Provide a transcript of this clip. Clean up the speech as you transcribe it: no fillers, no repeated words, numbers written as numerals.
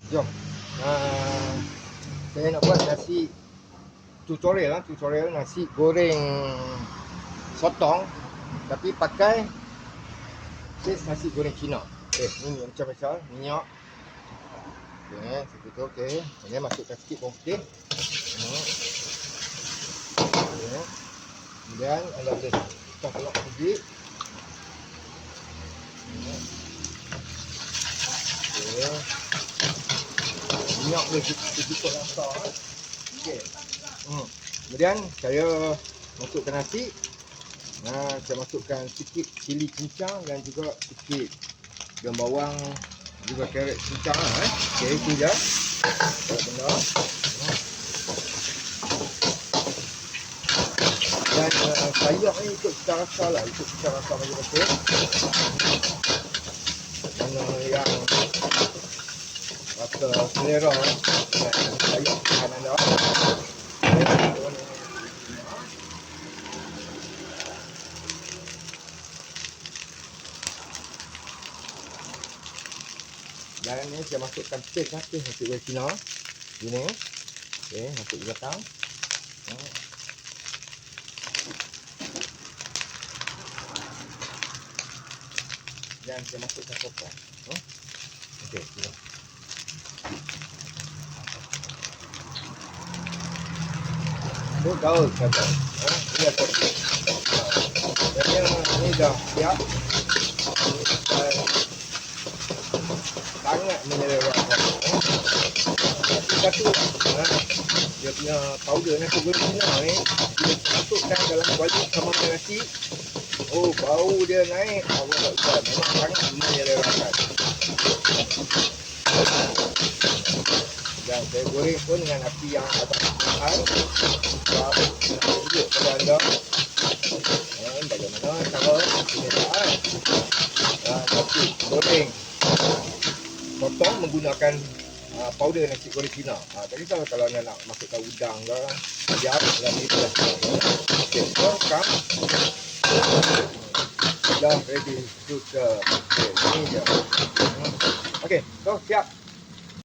Jom. Saya nak buat nasi tutorial nasi goreng sotong tapi pakai base nasi goreng Cina. Ni macam minyak. Seperti tu. Ini masukkan sikit bawang putih. Kemudian anda boleh kita pelak sikit. Minyak boleh cukup rasa. Kemudian saya masukkan nasi. Saya masukkan sikit cili cincang dan juga sikit daun bawang, juga carrot cincang. Itu je. Benda. Dan sayur ni ikut cita rasa lah, masing-masing. Mana yang rasa selera sayur bahan anda. Dan ni saya masukkan paste nasi goreng Cina. Ini. Masuk ke belakang. Dan saya masukkan sotong. Sini. Itu gaul saja. Ini sotong. Jadi ini dah siap. Sangat menyelerakan. Satu dia punya powder nasi goreng Cina ni dia masukkan dalam kuali sama dengan nasi. Bau dia naik. Allah Akbar. Memang sangat menyelerakan. Dan saya goreng pun dengan api yang agak mahal. Sebab saya tunjuk kepada anda bagaimana cara penyediaan nasi goreng sotong menggunakan powder nasi goreng Cina. Tadi kalau anda nak masukkan udang ke, ayam dan itu dah. So dah ready to serve. Ini je. So siap.